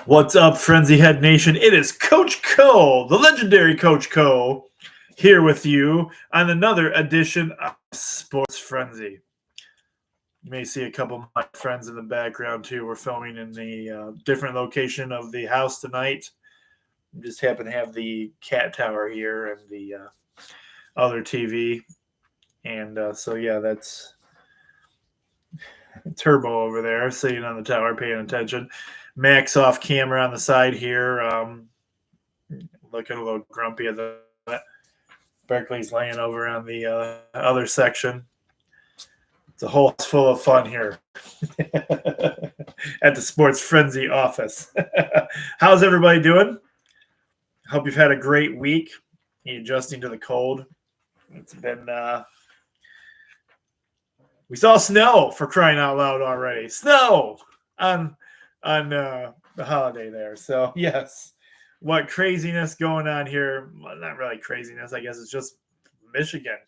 What's up, Frenzy Head Nation? It is Coach Co, the legendary Coach Co, here with you on another edition of Sports Frenzy. You may see a couple of my friends in the background, too. We're filming in the different location of the house tonight. We just happen to have the cat tower here and the other TV. And that's Turbo over there sitting on the tower paying attention. Max off camera on the side here, looking a little grumpy at the Berkeley's laying over on the other section. It's a whole full of fun here at the Sports Frenzy office. How's everybody doing? Hope you've had a great week. You adjusting to the cold. It's been we saw snow, for crying out loud, already. Snow on the holiday there. So, yes, what craziness going on here. Well, not really craziness. I guess it's just Michigan.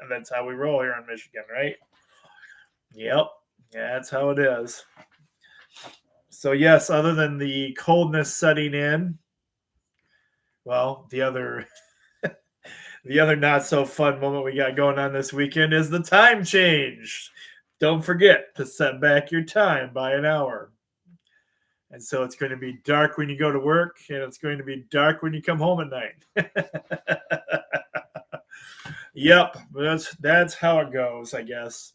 That's how we roll here in Michigan, right? Yep. Yeah, that's how it is. So, yes, other than the coldness setting in, well, the other not so fun moment we got going on this weekend is the time change. Don't forget to set back your time by an hour. And so it's going to be dark when you go to work, and it's going to be dark when you come home at night. Yep, that's how it goes, I guess.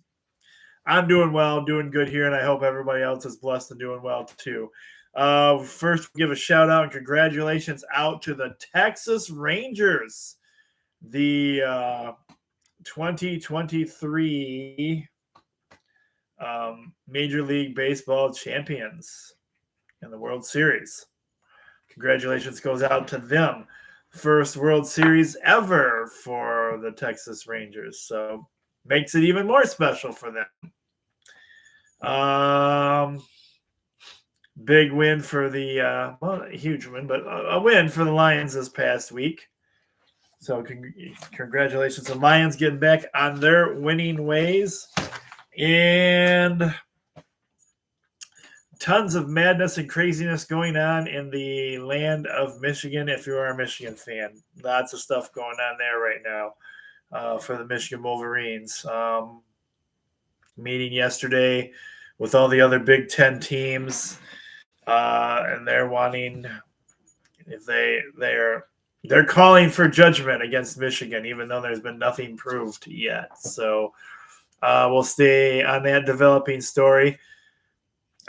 I'm doing well, doing good here, and I hope everybody else is blessed and doing well too. First, give a shout out and congratulations out to the Texas Rangers, the 2023 Major League Baseball champions in the World Series. Congratulations goes out to them. First World Series ever for the Texas Rangers. So makes it even more special for them. Big win for the, well, a huge win, but a win for the Lions this past week. So congratulations to Lions getting back on their winning ways. And tons of madness and craziness going on in the land of Michigan if you are a Michigan fan. Lots of stuff going on there right now for the Michigan Wolverines. Meeting yesterday with all the other Big Ten teams, and they're wanting, if they're calling for judgment against Michigan, even though there's been nothing proved yet. So we'll stay on that developing story.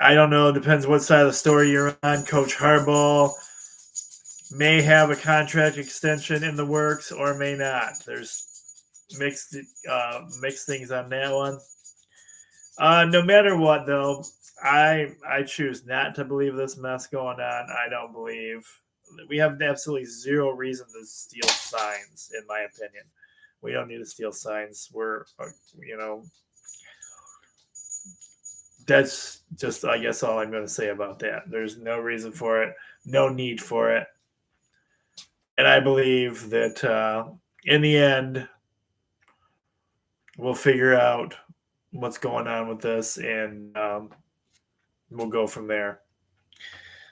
I don't know. It depends what side of the story you're on. Coach Harbaugh may have a contract extension in the works or may not. There's mixed things on that one. No matter what, though, I choose not to believe this mess going on. I don't believe. We have absolutely zero reason to steal signs, in my opinion. We don't need to steal signs. That's just, I guess, all I'm going to say about that. There's no reason for it, no need for it. And I believe that in the end, we'll figure out what's going on with this, and we'll go from there.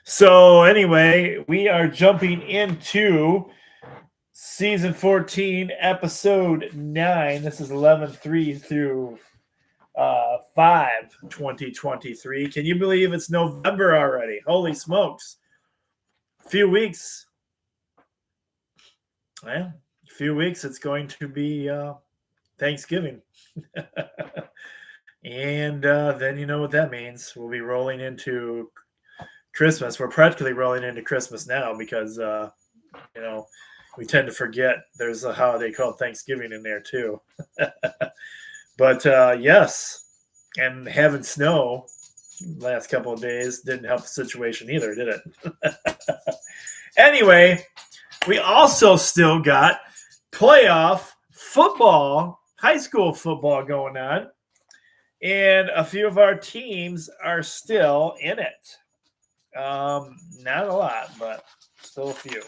So anyway, we are jumping into Season 14, Episode 9. This is 11/3 through 5/2023. Can you believe it's November already? Holy smokes. A few weeks. Well, a few weeks, it's going to be Thanksgiving. And then you know what that means. We'll be rolling into Christmas. We're practically rolling into Christmas now because, we tend to forget there's a holiday called Thanksgiving in there too. But yes, and having snow last couple of days didn't help the situation either, did it? Anyway, we also still got playoff football, high school football going on, and a few of our teams are still in it. Not a lot, but still a few.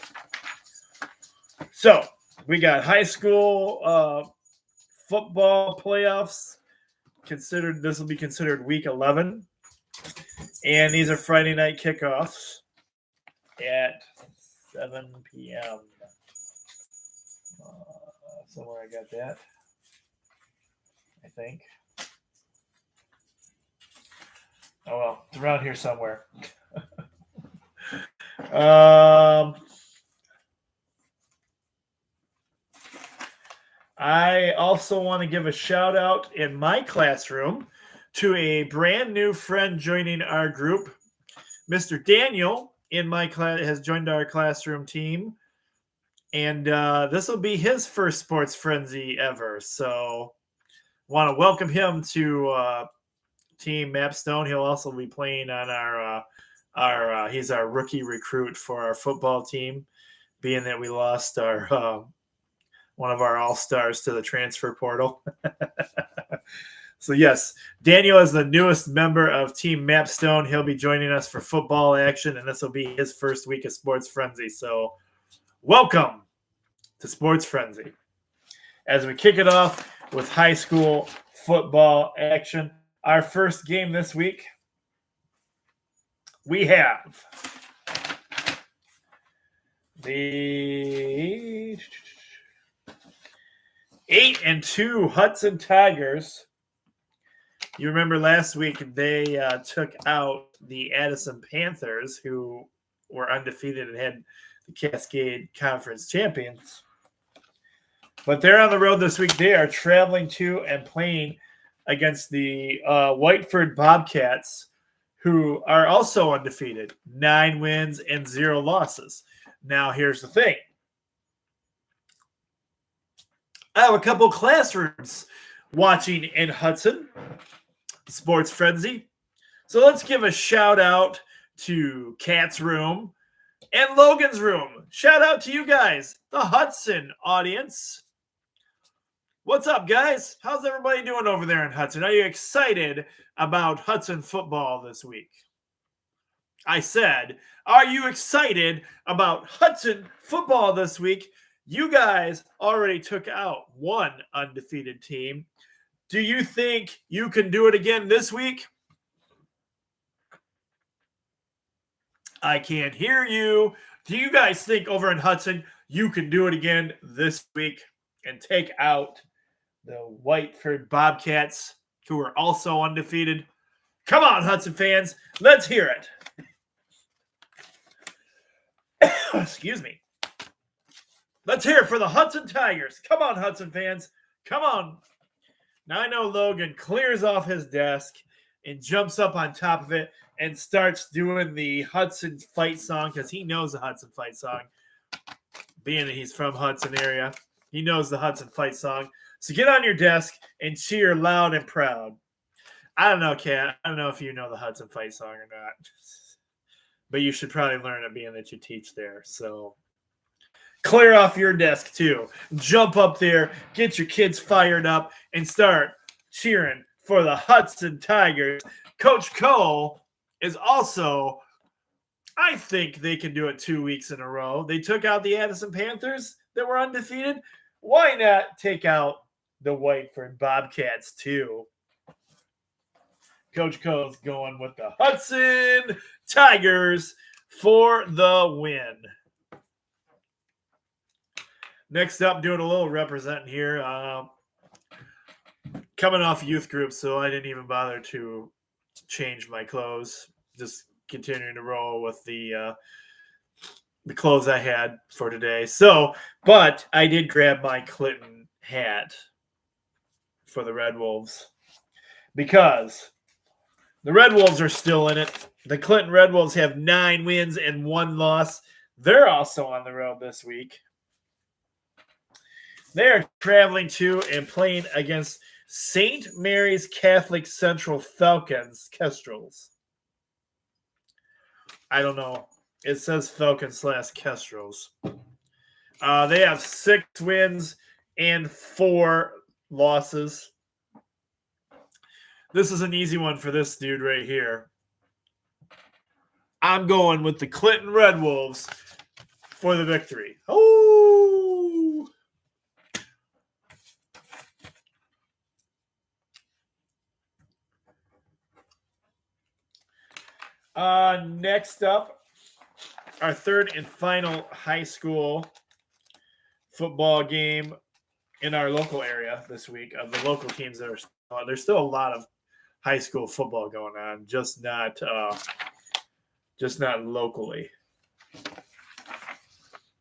So we got high school football playoffs. This will be considered week 11, and these are Friday night kickoffs. at 7 p.m. Somewhere I got that, I think. Oh, well, it's around here somewhere. I also want to give a shout out in my classroom to a brand new friend joining our group. Mr. Daniel in my class has joined our classroom team, and this will be his first Sports Frenzy ever. So, want to welcome him to Team Mapstone. He'll also be playing on our he's our rookie recruit for our football team, being that we lost our one of our all-stars to the transfer portal. So yes, Daniel is the newest member of Team Mapstone. He'll be joining us for football action, and this will be his first week of Sports Frenzy. So welcome to Sports Frenzy. As we kick it off with high school football action, our first game this week, we have the 8-2 Hudson Tigers. You remember last week they took out the Addison Panthers, who were undefeated and had the Cascade Conference champions. But they're on the road this week. They are traveling to and playing against the Whiteford Bobcats, who are also undefeated, 9 wins and 0 losses. Now, here's the thing. I have a couple classrooms watching in Hudson, Sports Frenzy. So let's give a shout out to Kat's Room and Logan's Room. Shout out to you guys, the Hudson audience. What's up, guys? How's everybody doing over there in Hudson? Are you excited about Hudson football this week? I said, are you excited about Hudson football this week? You guys already took out one undefeated team. Do you think you can do it again this week? I can't hear you. Do you guys think over in Hudson you can do it again this week and take out the Whiteford Bobcats, who are also undefeated? Come on, Hudson fans. Let's hear it. Excuse me. Let's hear it for the Hudson Tigers. Come on, Hudson fans. Come on. Now I know Logan clears off his desk and jumps up on top of it and starts doing the Hudson fight song, because he knows the Hudson fight song. Being that he's from Hudson area, he knows the Hudson fight song. So get on your desk and cheer loud and proud. I don't know, Kat. I don't know if you know the Hudson fight song or not, but you should probably learn it, being that you teach there. So clear off your desk too. Jump up there, get your kids fired up, and start cheering for the Hudson Tigers. Coach Cole is also, I think they can do it 2 weeks in a row. They took out the Addison Panthers that were undefeated. Why not take out the Whiteford Bobcats too? Coach Cole's going with the Hudson Tigers for the win. Next up, doing a little representing here. Coming off youth group, so I didn't even bother to change my clothes. Just continuing to roll with the clothes I had for today. So, but I did grab my Clinton hat for the Red Wolves, because the Red Wolves are still in it. The Clinton Red Wolves have 9 wins and 1 loss. They're also on the road this week. They are traveling to and playing against St. Mary's Catholic Central Falcons Kestrels. I don't know. It says Falcons/Kestrels. They have 6 wins and 4 losses. This is an easy one for this dude right here. I'm going with the Clinton Red Wolves for the victory. Oh! Next up, our third and final high school football game in our local area this week. Of the local teams that are there's still a lot of high school football going on, just not locally.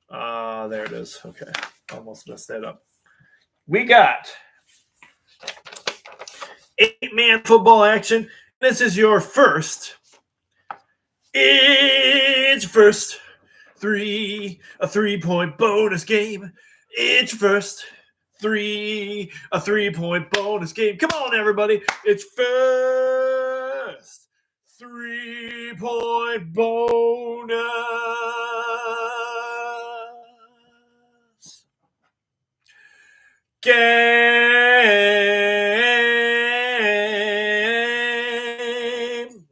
There it is. Okay, almost messed that up. We got 8-man football action. This is your first. It's first a 3-point bonus game. It's first a 3-point bonus game. Come on, everybody. It's first 3-point bonus game.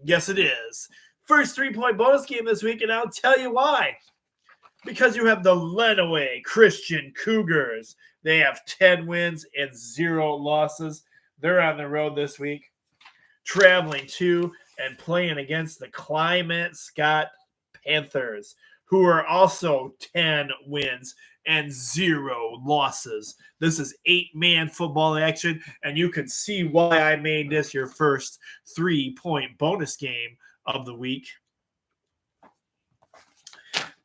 Yes, it is. First 3-point bonus game this week, and I'll tell you why. Because you have the Lenawee Christian Cougars. They have 10 wins and 0 losses. They're on the road this week, traveling to and playing against the Climate Scott Panthers, who are also 10 wins and 0 losses. This is 8-man football action, and you can see why I made this your first 3-point bonus game of the week.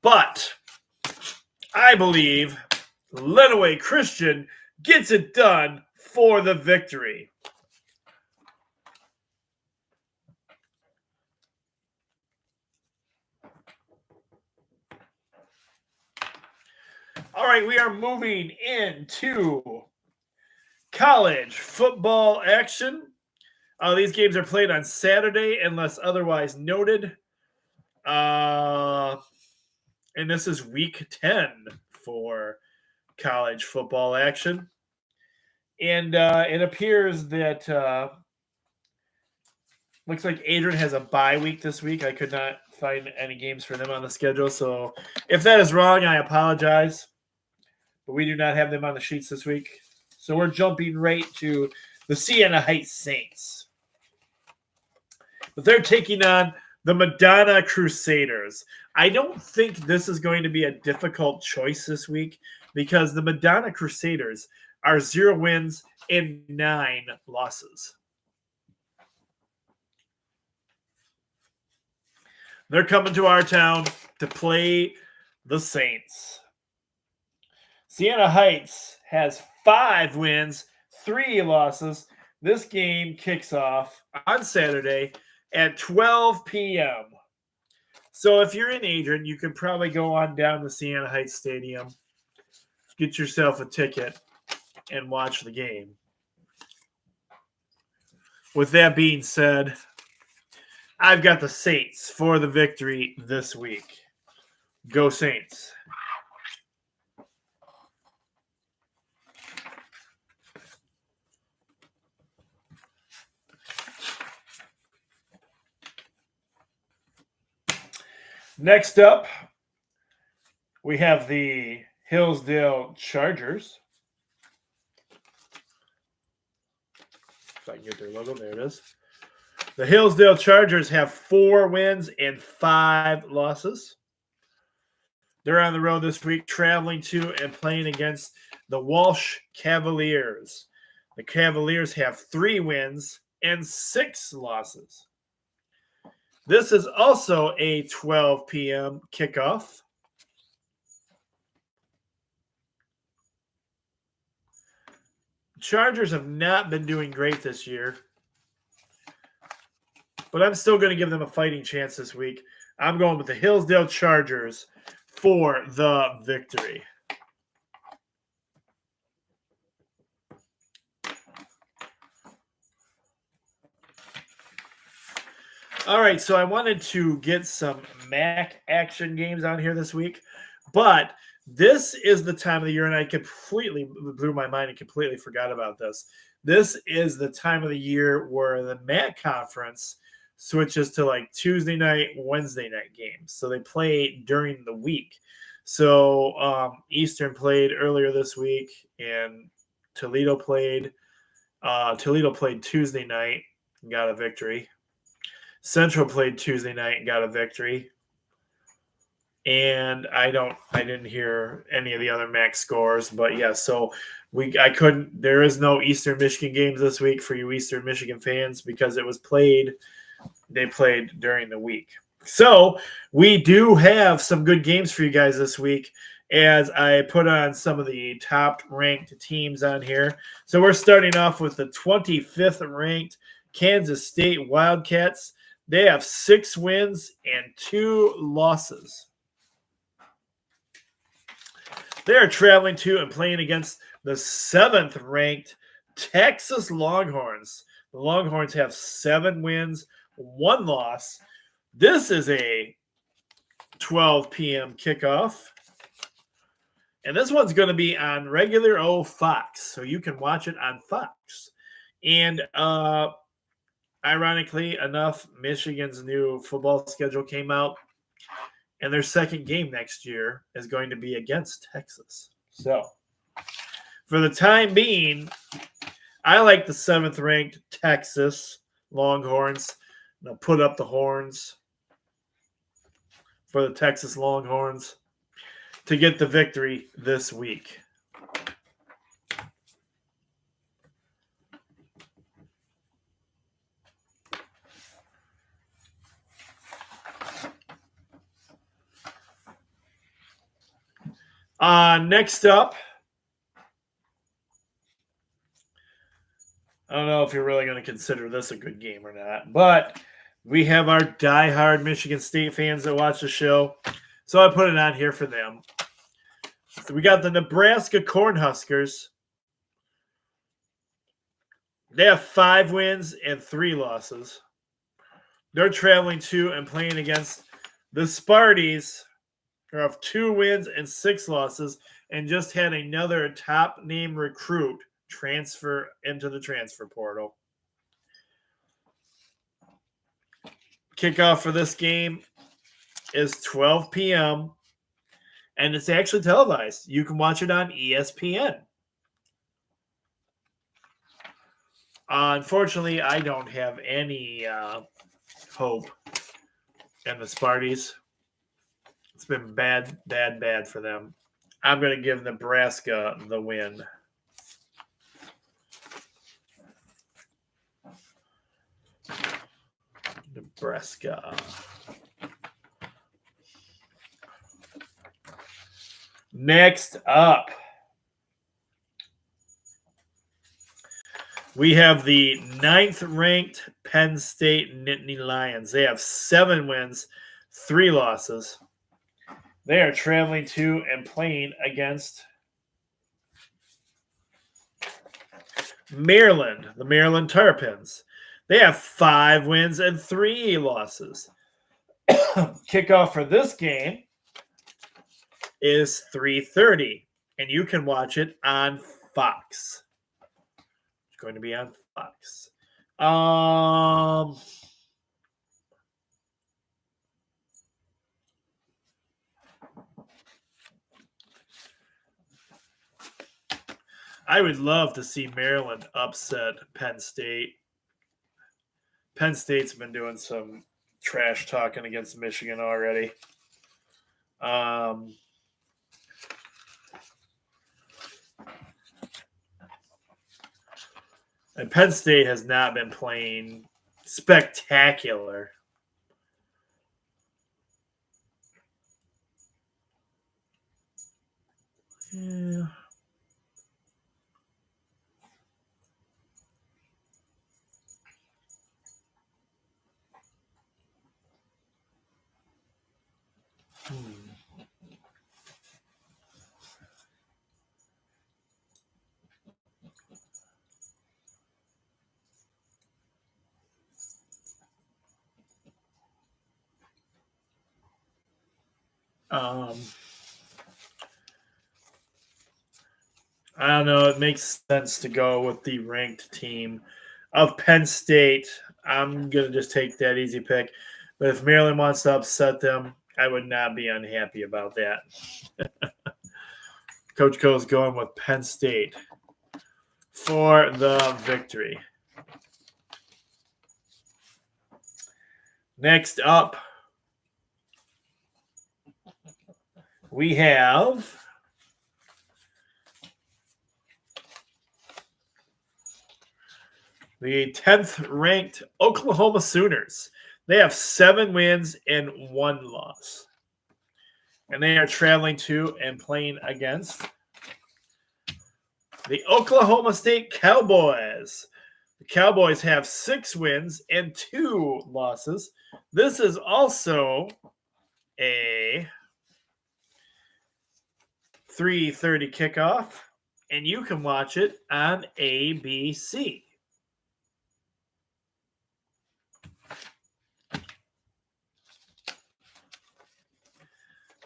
But I believe Lenawee Christian gets it done for the victory. All right, we are moving into college football action. These games are played on Saturday unless otherwise noted. And this is week 10 for college football action. And it appears that looks like Adrian has a bye week this week. I could not find any games for them on the schedule. So if that is wrong, I apologize. But we do not have them on the sheets this week. So we're jumping right to the Siena Heights Saints. But they're taking on the Madonna Crusaders. I don't think this is going to be a difficult choice this week because the Madonna Crusaders are 0 wins and 9 losses. They're coming to our town to play the Saints. Siena Heights has 5 wins, 3 losses. This game kicks off on Saturday at 12 p.m. So if you're in Adrian, you could probably go on down to Siena Heights Stadium, get yourself a ticket, and watch the game. With that being said, I've got the Saints for the victory this week. Go Saints. Next up, we have the Hillsdale Chargers. If I can get their logo, there it is. The Hillsdale Chargers have 4 wins and 5 losses. They're on the road this week, traveling to and playing against the Walsh Cavaliers. The Cavaliers have 3 wins and 6 losses. This is also a 12 p.m. kickoff. Chargers have not been doing great this year, but I'm still going to give them a fighting chance this week. I'm going with the Hillsdale Chargers for the victory. All right, so I wanted to get some MAC action games on here this week, but this is the time of the year, and I completely blew my mind and completely forgot about this. This is the time of the year where the MAC conference switches to like Tuesday night, Wednesday night games. So they play during the week. So Eastern played earlier this week, and Toledo played Tuesday night and got a victory. Central played Tuesday night and got a victory. And I didn't hear any of the other MAC scores, but yeah, so I couldn't. There is no Eastern Michigan games this week for you Eastern Michigan fans because it was played. They played during the week. So we do have some good games for you guys this week as I put on some of the top ranked teams on here. So we're starting off with the 25th ranked Kansas State Wildcats. They have 6 wins and 2 losses. They are traveling to and playing against the 7th ranked Texas Longhorns. The Longhorns have 7 wins, 1 loss. This is a 12 p.m. kickoff. And this one's going to be on regular old Fox, so you can watch it on Fox. And ironically enough, Michigan's new football schedule came out, and their second game next year is going to be against Texas. So, for the time being, I like the 7th ranked Texas Longhorns. I'll put up the horns for the Texas Longhorns to get the victory this week. Next up, I don't know if you're really going to consider this a good game or not, but we have our diehard Michigan State fans that watch the show, so I put it on here for them. So we got the Nebraska Cornhuskers. They have 5 wins and 3 losses. They're traveling to and playing against the Sparties, who have 2 wins and 6 losses, and just had another top name recruit transfer into the transfer portal. Kickoff for this game is 12 p.m. and it's actually televised. You can watch it on ESPN. Unfortunately, I don't have any hope in the Sparties. It's been bad for them. I'm going to give Nebraska the win. Nebraska. Next up, we have the 9th ranked Penn State Nittany Lions. They have 7 wins, 3 losses. They are traveling to and playing against Maryland, the Maryland Terrapins. They have 5 wins and 3 losses. Kickoff for this game is 3:30, and you can watch it on Fox. It's going to be on Fox. I would love to see Maryland upset Penn State. Penn State's been doing some trash talking against Michigan already. And Penn State has not been playing spectacular. Yeah. I don't know. It makes sense to go with the ranked team of Penn State. I'm going to just take that easy pick. But if Maryland wants to upset them, I would not be unhappy about that. Coach Co's going with Penn State for the victory. Next up, we have the 10th ranked Oklahoma Sooners. They have 7 wins and 1 loss. And they are traveling to and playing against the Oklahoma State Cowboys. The Cowboys have 6 wins and 2 losses. This is also a 3:30 kickoff, and you can watch it on ABC.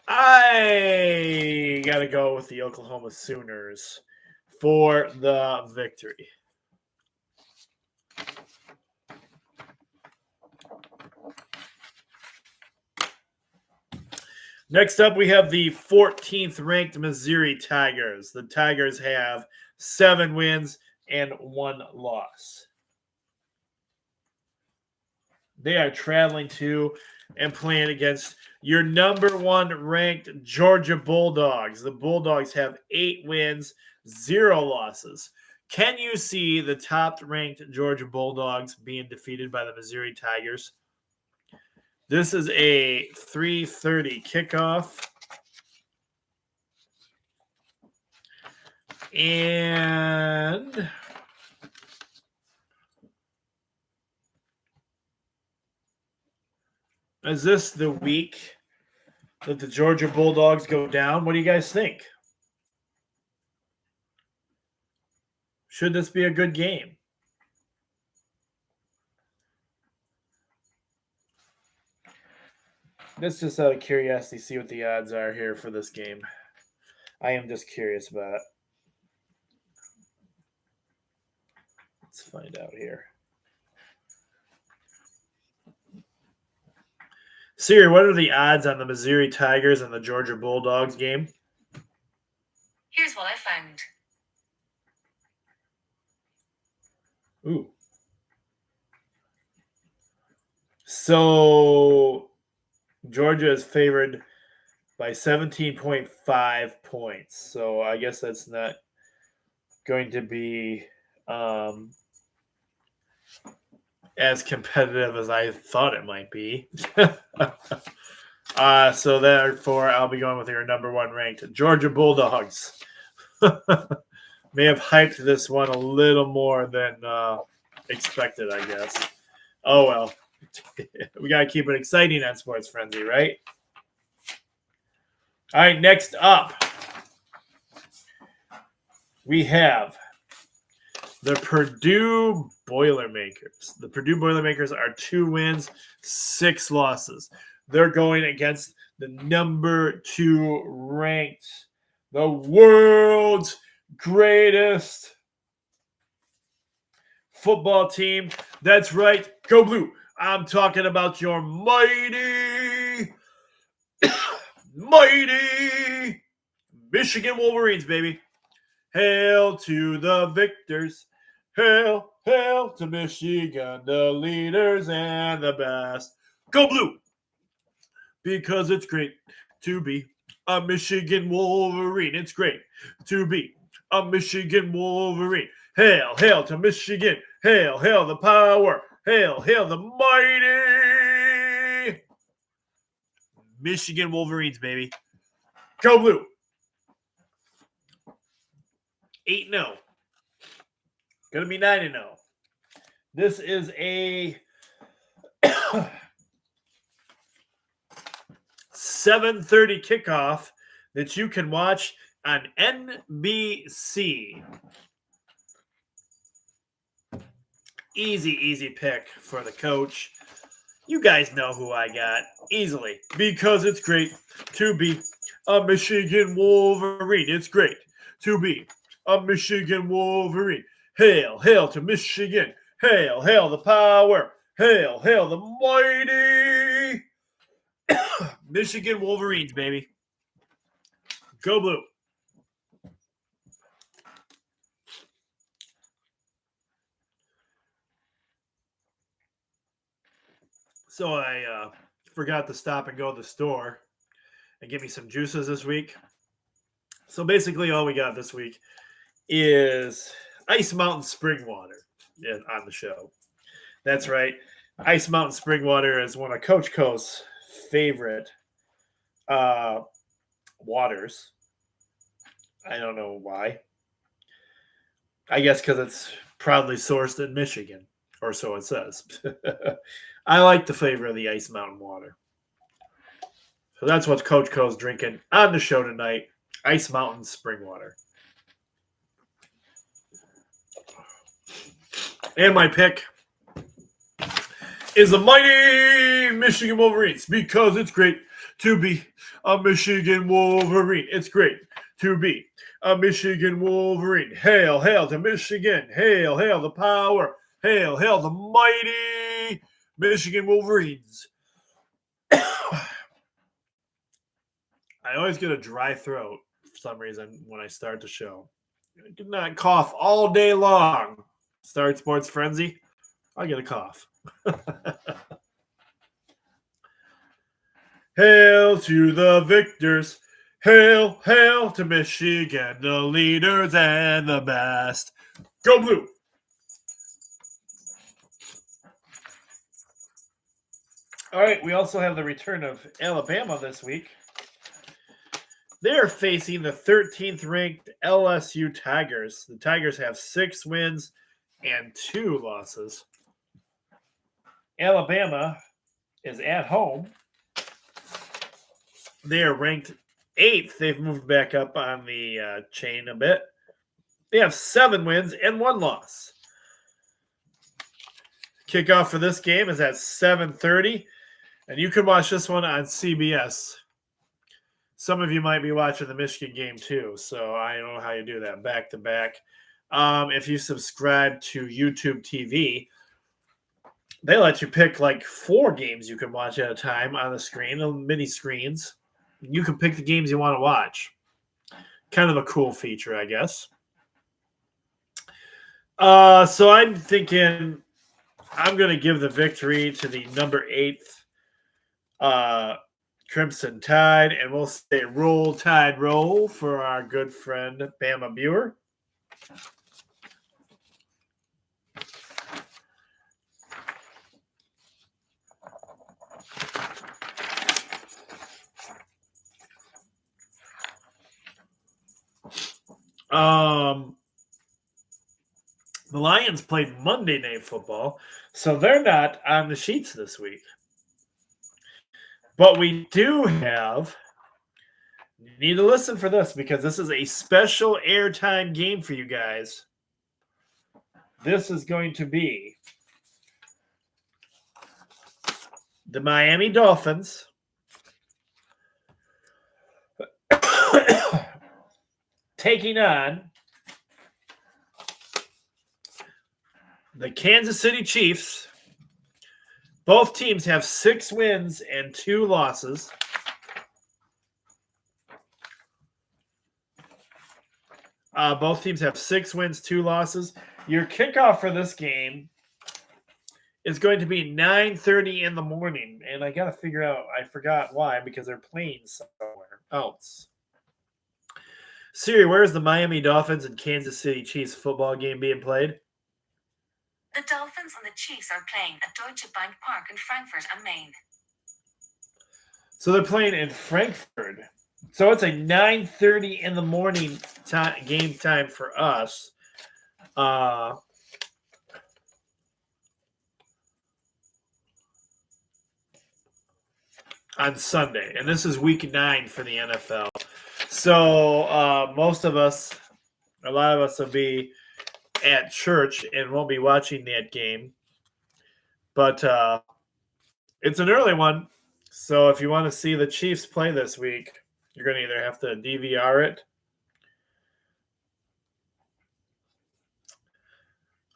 I got to go with the Oklahoma Sooners for the victory. Next up, we have the 14th ranked Missouri Tigers. The Tigers have 7 wins and 1 loss. They are traveling to and playing against your number 1 ranked Georgia Bulldogs. The Bulldogs have 8 wins, 0 losses. Can you see the top ranked Georgia Bulldogs being defeated by the Missouri Tigers? This is a 3:30 kickoff. And is this the week that the Georgia Bulldogs go down? What do you guys think? Should this be a good game? Let's just out of curiosity see what the odds are here for this game. I am just curious about it. Let's find out here. Siri, what are the odds on the Missouri Tigers and the Georgia Bulldogs game? Here's what I found. Ooh. So Georgia is favored by 17.5 points. So I guess that's not going to be as competitive as I thought it might be. So therefore, I'll be going with your number 1 ranked Georgia Bulldogs. May have hyped this one a little more than expected, I guess. Oh, well. We got to keep it exciting on Sports Frenzy, right? All right, next up, we have the Purdue Boilermakers. The Purdue Boilermakers are 2 wins, 6 losses. They're going against the number 2 ranked, the world's greatest football team. That's right. Go Blue. I'm talking about your mighty, mighty Michigan Wolverines, baby. Hail to the victors. Hail, hail to Michigan, the leaders and the best. Go Blue! Because it's great to be a Michigan Wolverine. It's great to be a Michigan Wolverine. Hail, hail to Michigan. Hail, hail the power. Hail, hail the mighty Michigan Wolverines, baby. Go Blue! 8-0. Going to be 9-0. This is a 7:30 kickoff that you can watch on NBC. Easy pick for the coach. You guys know who I got easily because it's great to be a Michigan Wolverine. It's great to be a Michigan Wolverine. Hail, hail to Michigan. Hail, hail the power. Hail, hail the mighty Michigan Wolverines, baby. Go Blue. So I forgot to stop and go to the store. and get me some juices this week. So basically all we got this week is Ice Mountain Spring Water on the show. That's right. Ice Mountain Spring Water is one of Coach Co's favorite waters. I don't know why. I guess because it's proudly sourced in Michigan, or so it says. I like the flavor of the Ice Mountain water. So that's what Coach Co's drinking on the show tonight. Ice Mountain Spring Water. And my pick is the mighty Michigan Wolverines because it's great to be a Michigan Wolverine. It's great to be a Michigan Wolverine. Hail, hail to Michigan. Hail, hail the power. Hail, hail the mighty Michigan Wolverines. I always get a dry throat for some reason when I start the show. I do not cough all day long. Start Sports Frenzy, I'll get a cough. Hail to the victors. Hail, hail to Michigan, the leaders and the best. Go Blue! All right, we also have the return of Alabama this week. They're facing the 13th ranked LSU Tigers. The Tigers have 6 wins and 2 losses. Alabama is at home. They are ranked 8th. They've moved back up on the chain a bit. They have 7 wins and 1 loss. Kickoff for this game is at 7:30, and you can watch this one on CBS. Some of you might be watching the Michigan game too, so I don't know how you do that back to back. If you subscribe to YouTube TV, they let you pick like 4 games you can watch at a time on the screen, little mini screens. You can pick the games you want to watch. Kind of a cool feature, I guess. So I'm thinking I'm going to give the victory to the number 8th Crimson Tide, and we'll say roll, Tide, roll for our good friend Bama Buer. The Lions played Monday Night Football, so they're not on the sheets this week. But we do have, you need to listen for this because this is a special airtime game for you guys. This is going to be the Miami Dolphins taking on the Kansas City Chiefs. Both teams have 6 wins and 2 losses. Both teams have 6 wins, 2 losses. Your kickoff for this game is going to be 9:30 in the morning. And I got to figure out, I forgot why, because they're playing somewhere else. Siri, where's the Miami Dolphins and Kansas City Chiefs football game being played? The Dolphins and the Chiefs are playing at Deutsche Bank Park in Frankfurt am Main. So they're playing in Frankfurt. So it's a 9:30 in the morning game time for us. On Sunday. And this is week 9 for the NFL. So most of us, a lot of us will be at church and won't be watching that game. But it's an early one. So if you want to see the Chiefs play this week, you're going to either have to DVR it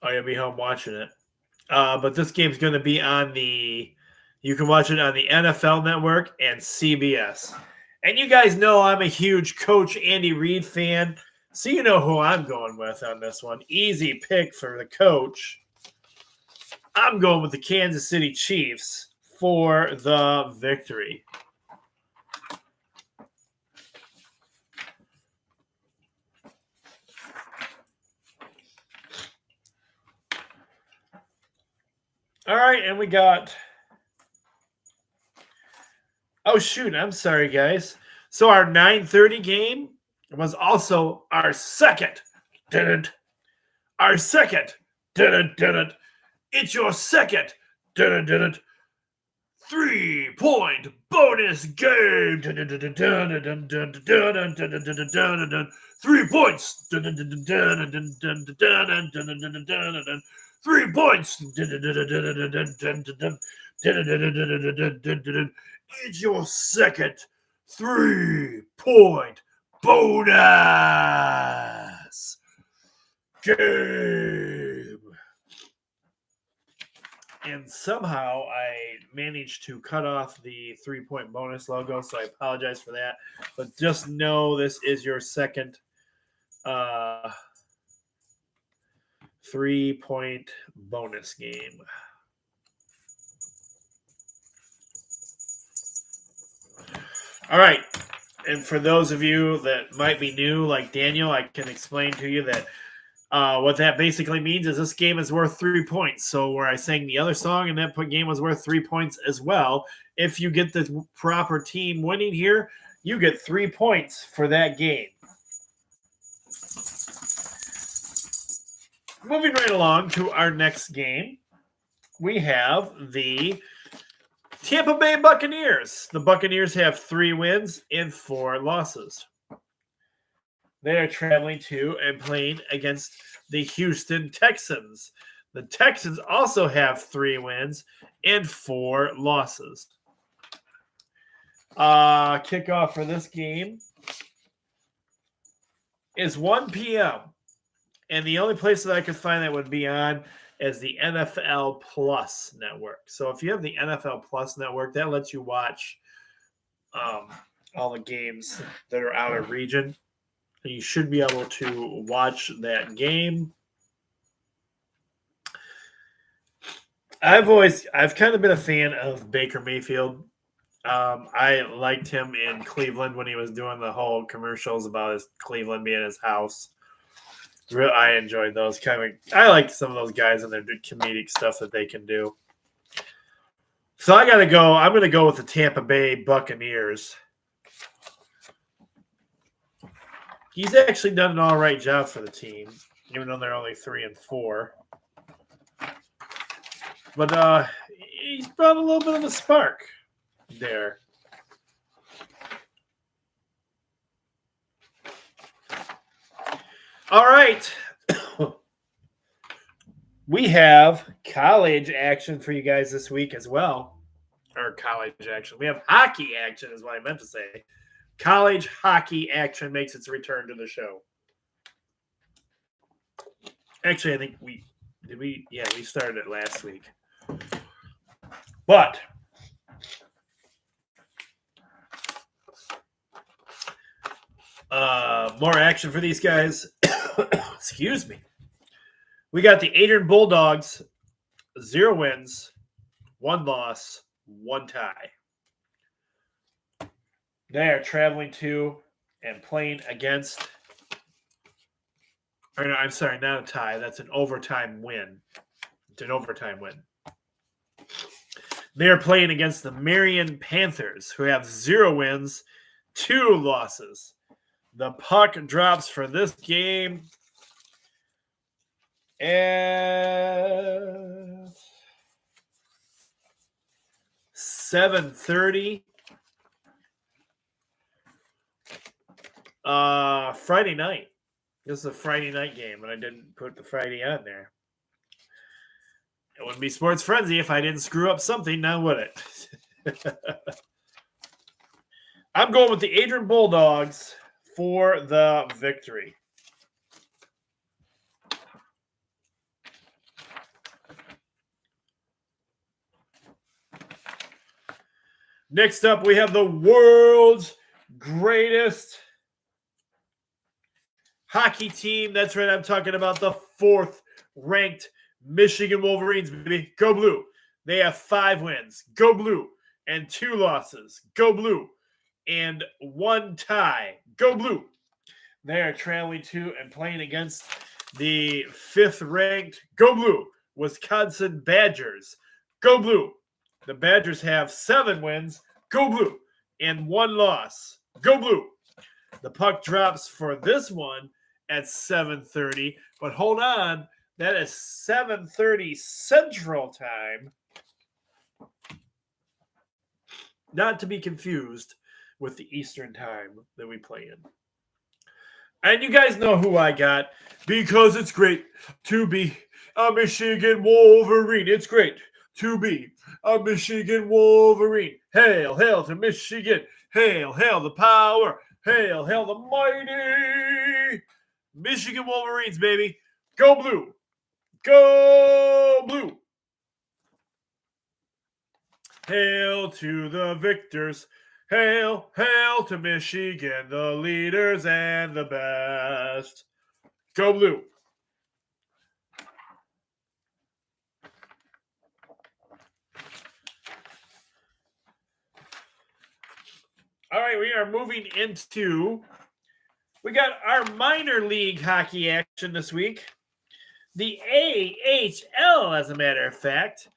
or you'll be home watching it. But this game's going to be you can watch it on the NFL Network and CBS. And you guys know I'm a huge Coach Andy Reid fan, so you know who I'm going with on this one. Easy pick for the coach. I'm going with the Kansas City Chiefs for the victory. All right, and we got. Oh shoot! I'm sorry, guys. So our 9:30 game was also our second. Didn't our second? Didn't. It's your second. Didn't. 3-point bonus game. 3 points. 3 points. It's your second 3-point bonus game. And somehow I managed to cut off the 3-point bonus logo, so I apologize for that. But just know this is your second 3-point bonus game. All right. And for those of you that might be new, like Daniel, I can explain to you that what that basically means is this game is worth 3 points. So where I sang the other song and that game was worth 3 points as well. If you get the proper team winning here, you get 3 points for that game. Moving right along to our next game, we have the Tampa Bay Buccaneers. The Buccaneers have 3 wins and 4 losses. They are traveling to and playing against the Houston Texans. The Texans also have 3 wins and 4 losses. Kickoff for this game is 1 p.m. And the only place that I could find that would be on is the NFL Plus network. So if you have the NFL Plus network, that lets you watch all the games that are out of region. And you should be able to watch that game. I've kind of been a fan of Baker Mayfield. I liked him in Cleveland when he was doing the whole commercials about his Cleveland being his house. I enjoyed those I like some of those guys and their comedic stuff that they can do. So I'm going to go with the Tampa Bay Buccaneers. He's actually done an all right job for the team, even though they're only 3-4. But he's brought a little bit of a spark there. All right. We have college action for you guys this week as well. Or college action. We have hockey action is what I meant to say. College hockey action makes its return to the show. Actually, I think we started it last week. But more action for these guys. Excuse me. We got the Adrian Bulldogs, 0 wins, 1 loss, 1 tie. They are traveling to and playing against. Or no, I'm sorry, not a tie. That's an overtime win. It's an overtime win. They are playing against the Marion Panthers, who have 0 wins, 2 losses. The puck drops for this game at 7:30. Friday night. This is a Friday night game, and I didn't put the Friday on there. It wouldn't be Sports Frenzy if I didn't screw up something, now would it? I'm going with the Adrian Bulldogs for the victory. Next up, we have the world's greatest hockey team. That's right, I'm talking about the 4th-ranked Michigan Wolverines, baby. Go Blue. They have 5 wins. Go Blue. And 2 losses. Go Blue. And 1 tie. Go Blue. They are traveling to and playing against the 5th-ranked Go Blue Wisconsin Badgers, Go Blue. The Badgers have 7 wins. Go Blue. And 1 loss. Go Blue. The puck drops for this one at 7:30. But hold on. That is 7:30 Central Time. Not to be confused with the Eastern Time that we play in. And you guys know who I got, because it's great to be a Michigan Wolverine. It's great to be a Michigan Wolverine. Hail, hail to Michigan. Hail, hail the power. Hail, hail the mighty Michigan Wolverines, baby. Go Blue. Go Blue. Hail to the victors. Hail, hail to Michigan, the leaders and the best. Go Blue. All right, we are moving into, we got our minor league hockey action this week. The AHL, as a matter of fact,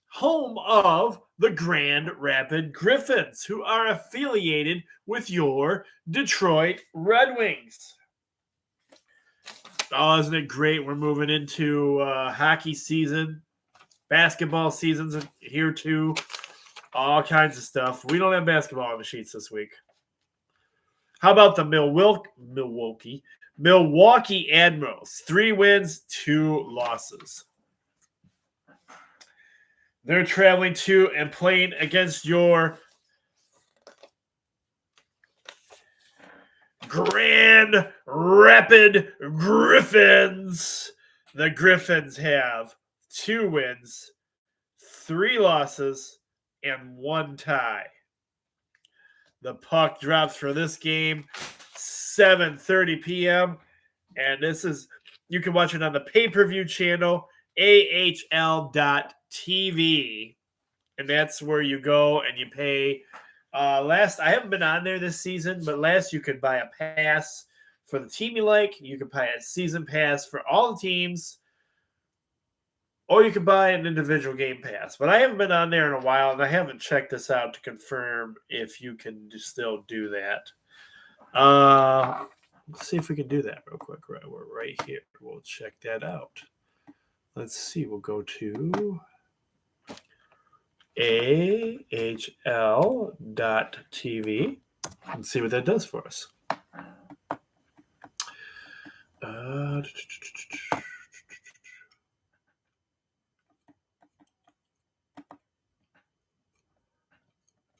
home of the Grand Rapids Griffins, who are affiliated with your Detroit Red Wings. Oh, isn't it great? We're moving into hockey season. Basketball season's here too. All kinds of stuff. We don't have basketball on the sheets this week. How about the Milwaukee Admirals? 3 wins, 2 losses. They're traveling to and playing against your Grand Rapids Griffins. The Griffins have 2 wins, 3 losses, and 1 tie. The puck drops for this game 7:30 p.m. And this is, you can watch it on the pay-per-view channel, ahl.tv. And that's where you go and you pay. I haven't been on there this season, but last you could buy a pass for the team you like. You could buy a season pass for all the teams. Or you could buy an individual game pass. But I haven't been on there in a while, and I haven't checked this out to confirm if you can still do that. Let's see if we can do that real quick. Right, we're right here. We'll check that out. Let's see. We'll go to ahl.tv and see what that does for us.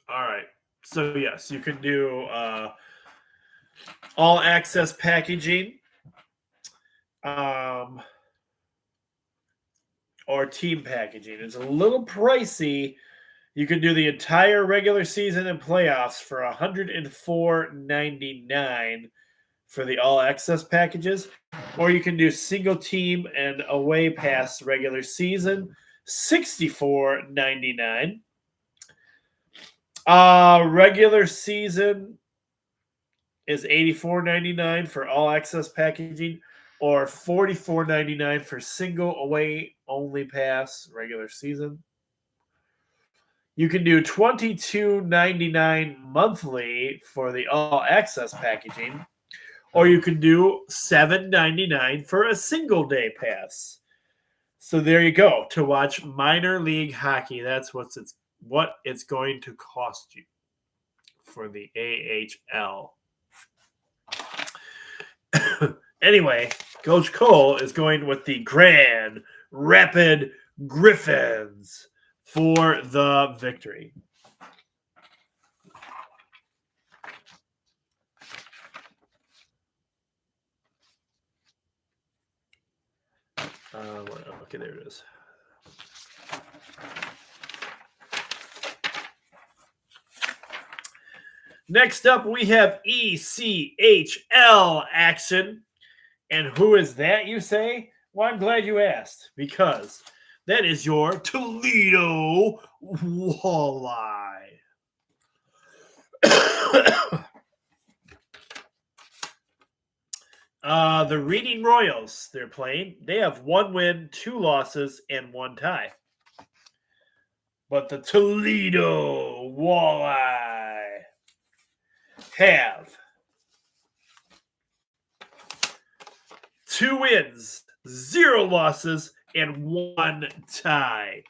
All right. So, yes, you can do all access packaging or team packaging. It's a little pricey. You can do the entire regular season and playoffs for $104.99 for the all access packages, or you can do single team and away pass regular season, $64.99. Regular season is $84.99 for all access packaging, or $44.99 for single away only pass regular season. You can do $22.99 monthly for the all access packaging, or you can do $7.99 for a single day pass. So there you go. To watch minor league hockey, that's what it's going to cost you for the AHL. Anyway, Coach Cole is going with the Grand Rapids Griffins for the victory. Okay, there it is. Next up, we have ECHL action. And who is that, you say? Well, I'm glad you asked, because that is your Toledo Walleye. The Reading Royals, they're playing. They have 1 win, 2 losses, and 1 tie. but the Toledo Walleye have 2 wins, 0 losses, and 1 tie.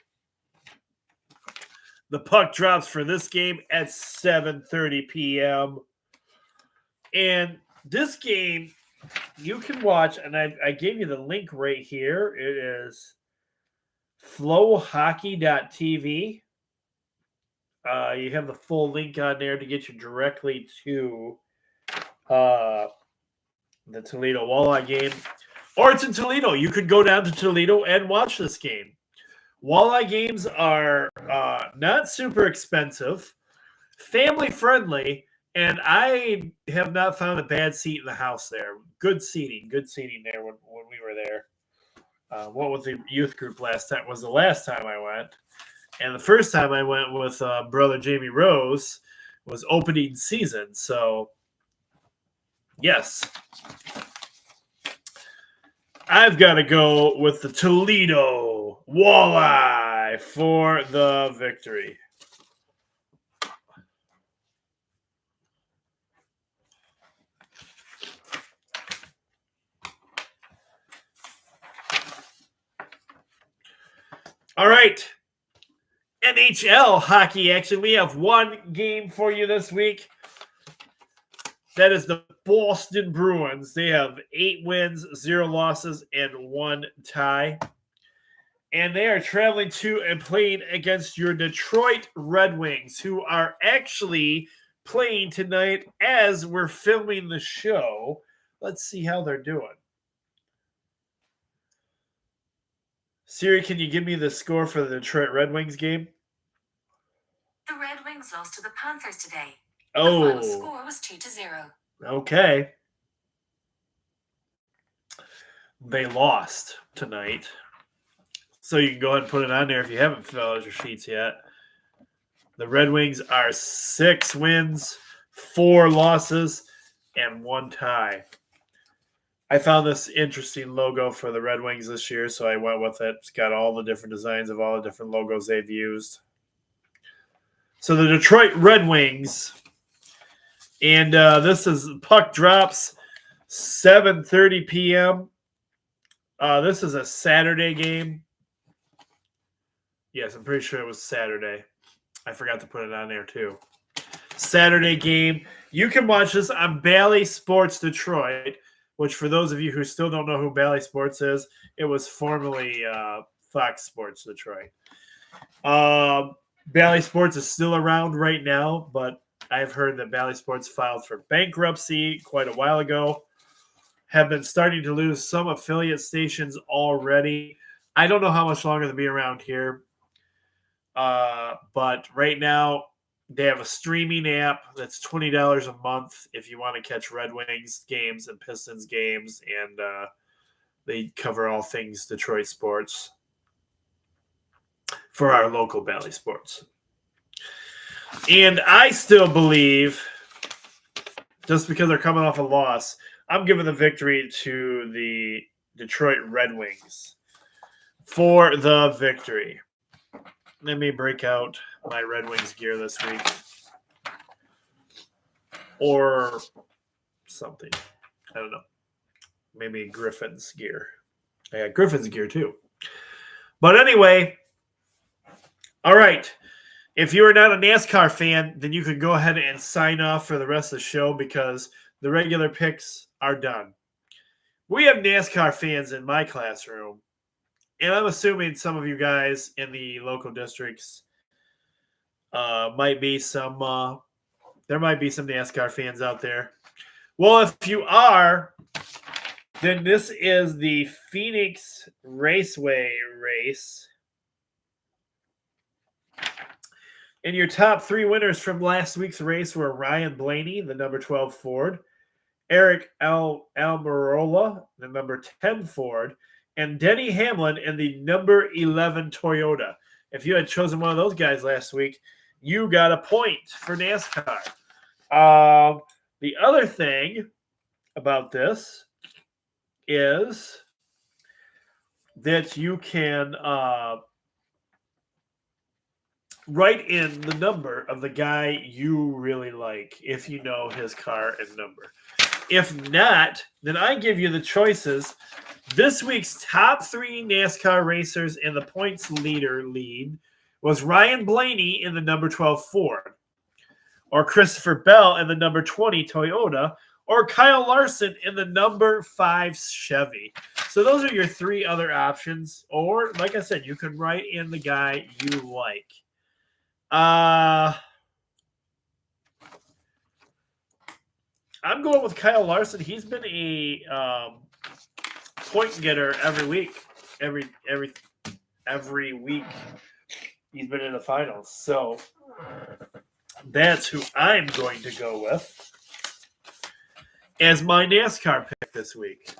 The puck drops for this game at 7:30 p.m. And this game you can watch, and I gave you the link right here. It is flowhockey.tv. You have the full link on there to get you directly to the Toledo Walleye game. Or it's in Toledo. You could go down to Toledo and watch this game. Walleye games are not super expensive, family friendly, and I have not found a bad seat in the house there. Good seating there when we were there. What was the youth group last time? Was the last time I went, and the first time I went with brother Jamie Rose was opening season. So, yes, I've got to go with the Toledo Walleye for the victory. All right. NHL hockey action. We have one game for you this week. That is the Boston Bruins. They have 8 wins, 0 losses, and 1 tie. And they are traveling to and playing against your Detroit Red Wings, who are actually playing tonight as we're filming the show. Let's see how they're doing. Siri, can you give me the score for the Detroit Red Wings game? The Red Wings lost to the Panthers today. Oh. The final score was 2-0. Okay. They lost tonight. So you can go ahead and put it on there if you haven't filled out your sheets yet. The Red Wings are 6 wins, 4 losses, and 1 tie. I found this interesting logo for the Red Wings this year, so I went with it. It's got all the different designs of all the different logos they've used. So the Detroit Red Wings, and this is puck drops 7:30 p.m. This is a Saturday game. Yes, I'm pretty sure it was Saturday. I forgot to put it on there too. Saturday game. You can watch this on Bally Sports Detroit, which for those of you who still don't know who Bally Sports is, it was formerly Fox Sports Detroit. Bally Sports is still around right now, but I've heard that Bally Sports filed for bankruptcy quite a while ago. Have been starting to lose some affiliate stations already. I don't know how much longer they'll be around here. But right now, they have a streaming app that's $20 a month if you want to catch Red Wings games and Pistons games, and they cover all things Detroit sports for our local Bally Sports. And I still believe, just because they're coming off a loss, I'm giving the victory to the Detroit Red Wings for the victory. Let me break out my Red Wings gear this week. Or something. I don't know. Maybe Griffin's gear. I got Griffin's gear too. But anyway, all right. If you are not a NASCAR fan, then you can go ahead and sign off for the rest of the show because the regular picks are done. We have NASCAR fans in my classroom. And I'm assuming some of you guys in the local districts might be some there might be some NASCAR fans out there. Well, if you are, then this is the Phoenix Raceway race. And your top 3 winners from last week's race were Ryan Blaney, the number 12 Ford, Eric Almirola, the number 10 Ford, and Denny Hamlin in the number 11 Toyota. If you had chosen one of those guys last week, you got a point for NASCAR. The other thing about this is that you can write in the number of the guy you really like if you know his car and number. If not, then I give you the choices. This week's top 3 NASCAR racers in the points lead was Ryan Blaney in the number 12 Ford, or Christopher Bell in the number 20 Toyota, or Kyle Larson in the number 5 Chevy. So those are your 3 other options. Or, like I said, you can write in the guy you like. I'm going with Kyle Larson. He's been a point getter every week. Every week he's been in the finals. So that's who I'm going to go with as my NASCAR pick this week.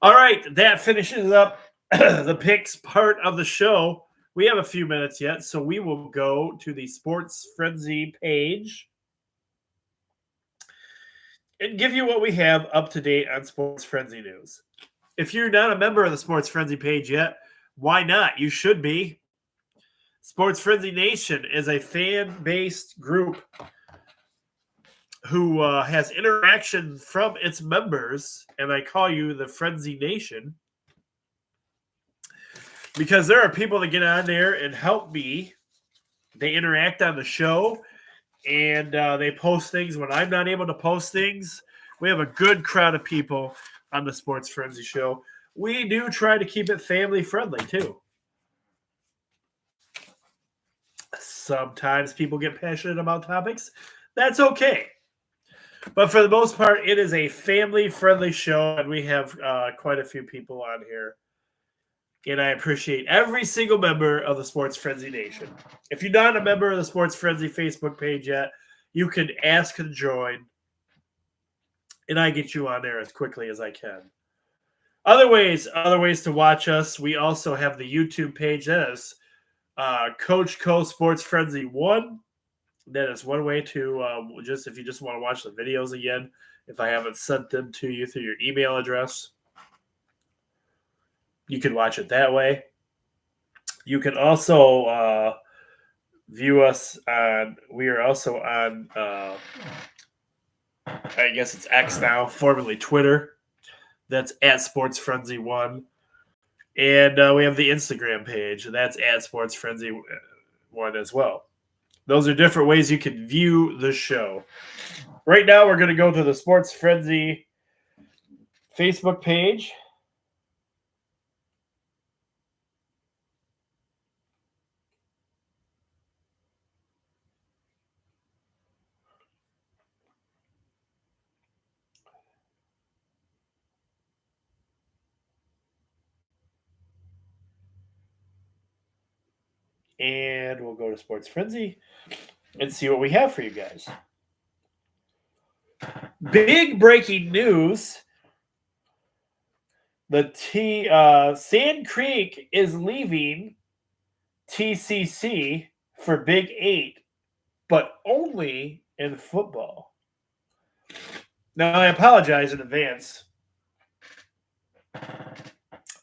All right, that finishes up the picks part of the show. We have a few minutes yet, so we will go to the Sports Frenzy page and give you what we have up to date on Sports Frenzy news. If you're not a member of the Sports Frenzy page yet, why not? You should be. Sports Frenzy Nation is a fan-based group who has interaction from its members, and I call you the Frenzy Nation because there are people that get on there and help me. They interact on the show, and they post things when I'm not able to post things. We have a good crowd of people on the Sports Frenzy show. We do try to keep it family-friendly, too. Sometimes people get passionate about topics. That's okay. But for the most part, it is a family-friendly show, and we have quite a few people on here. And I appreciate every single member of the Sports Frenzy Nation. If you're not a member of the Sports Frenzy Facebook page yet, you can ask to join, and I get you on there as quickly as I can. Other ways to watch us, we also have the YouTube page. That is Coach Co Sports Frenzy 1. That is one way to if you just want to watch the videos again, if I haven't sent them to you through your email address, you can watch it that way. You can also view us on, we are also on, I guess it's X now, formerly Twitter. That's at Sports Frenzy 1. And we have the Instagram page, and that's at Sports Frenzy 1 as well. Those are different ways you can view the show. Right now, we're going to go to the Sports Frenzy Facebook page. And we'll go to Sports Frenzy and see what we have for you guys. Big breaking news. Sand Creek is leaving TCC for Big 8, but only in football. Now, I apologize in advance.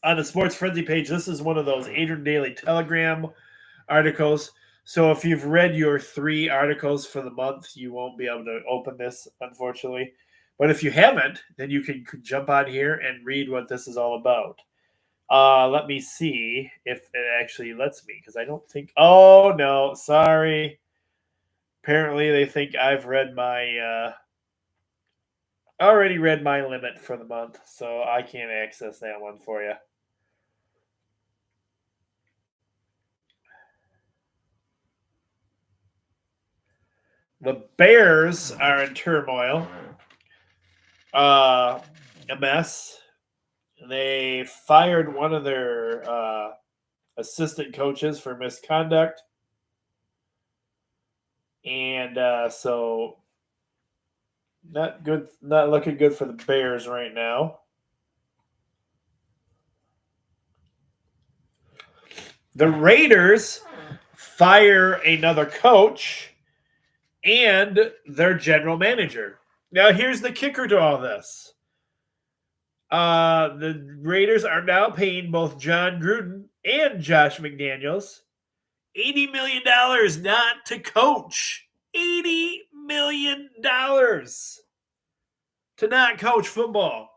On the Sports Frenzy page, this is one of those Adrian Daily Telegram articles. So if you've read your 3 articles for the month, you won't be able to open this, unfortunately. But if you haven't, then you can jump on here and read what this is all about. Let me see if it actually lets me, because I don't think... Oh, no, sorry. Apparently, they think I've read my... already read my limit for the month, so I can't access that one for you. The Bears are in turmoil. A mess. They fired one of their assistant coaches for misconduct. And so not looking good for the Bears right now. The Raiders fire another coach and their general manager. Now, here's the kicker to all this. The Raiders are now paying both John Gruden and Josh McDaniels $80 million not to coach. $80 million to not coach football.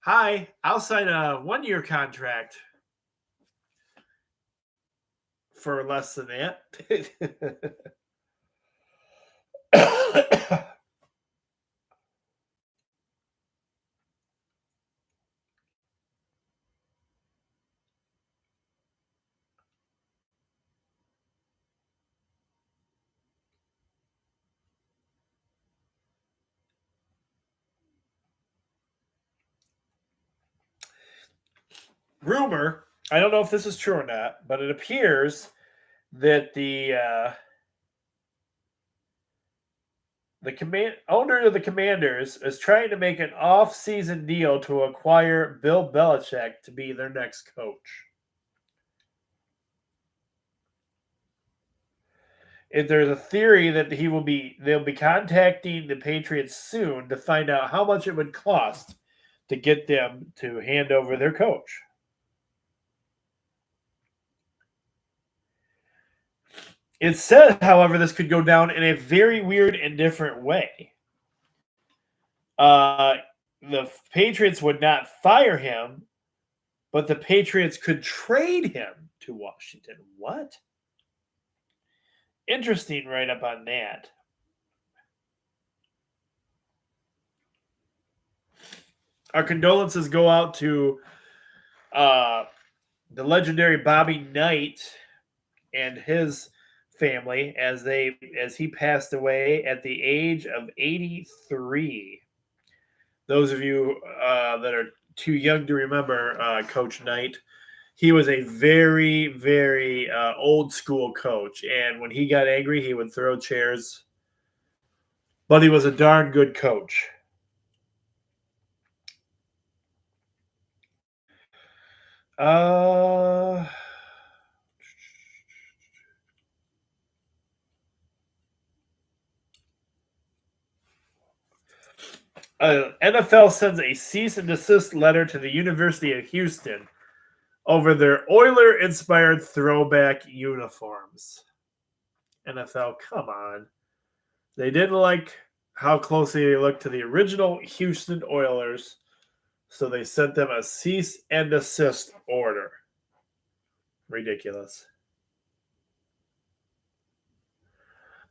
Hi, I'll sign a 1-year contract for less than that. Rumor, I don't know if this is true or not, but it appears that the owner of the Commanders is trying to make an off-season deal to acquire Bill Belichick to be their next coach. If there's a theory that they'll be contacting the Patriots soon to find out how much it would cost to get them to hand over their coach. It said, however, this could go down in a very weird and different way. The Patriots would not fire him, but the Patriots could trade him to Washington. What? Interesting write-up on that. Our condolences go out to the legendary Bobby Knight and his family as he passed away at the age of 83. Those of you that are too young to remember Coach Knight, he was a very, very old school coach, and when he got angry, he would throw chairs. But he was a darn good coach. NFL sends a cease and desist letter to the University of Houston over their Oiler-inspired throwback uniforms. NFL, come on. They didn't like how closely they looked to the original Houston Oilers, so they sent them a cease and desist order. Ridiculous.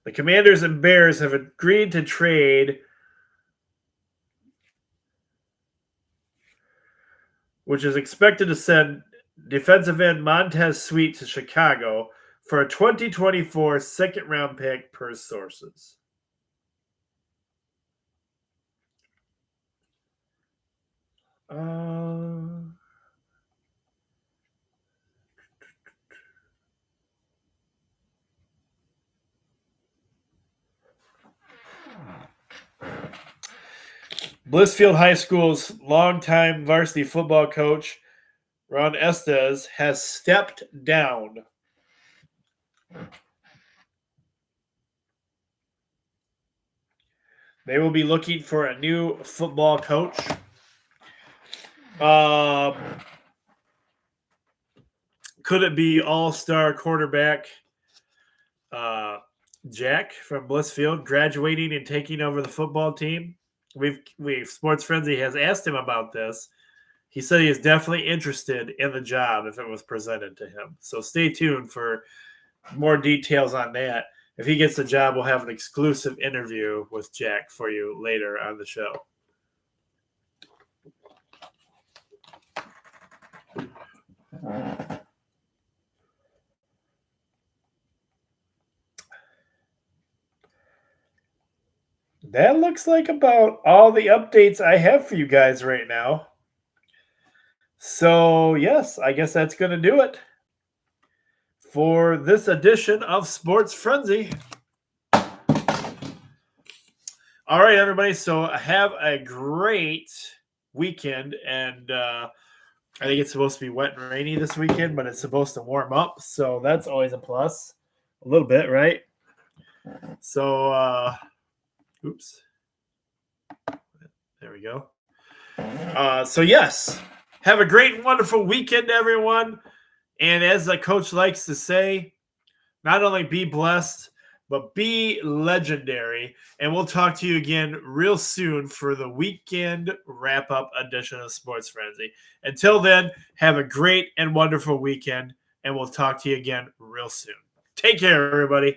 The Commanders and Bears have agreed to trade, which is expected to send defensive end Montez Sweat to Chicago for a 2024 second-round pick per sources. Blissfield High School's longtime varsity football coach, Ron Estes, has stepped down. They will be looking for a new football coach. Could it be all-star quarterback Jack from Blissfield graduating and taking over the football team? We've Sports Frenzy has asked him about this. He said he is definitely interested in the job if it was presented to him. So stay tuned for more details on that. If he gets the job, we'll have an exclusive interview with Jack for you later on the show. That looks like about all the updates I have for you guys right now. So, yes, I guess that's going to do it for this edition of Sports Frenzy. All right, everybody. So have a great weekend. And I think it's supposed to be wet and rainy this weekend, but it's supposed to warm up. So that's always a plus. A little bit, right? So, oops. There we go. So yes, have a great and wonderful weekend, everyone. And as the coach likes to say, not only be blessed, but be legendary. And we'll talk to you again real soon for the weekend wrap-up edition of Sports Frenzy. Until then, have a great and wonderful weekend, and we'll talk to you again real soon. Take care, everybody.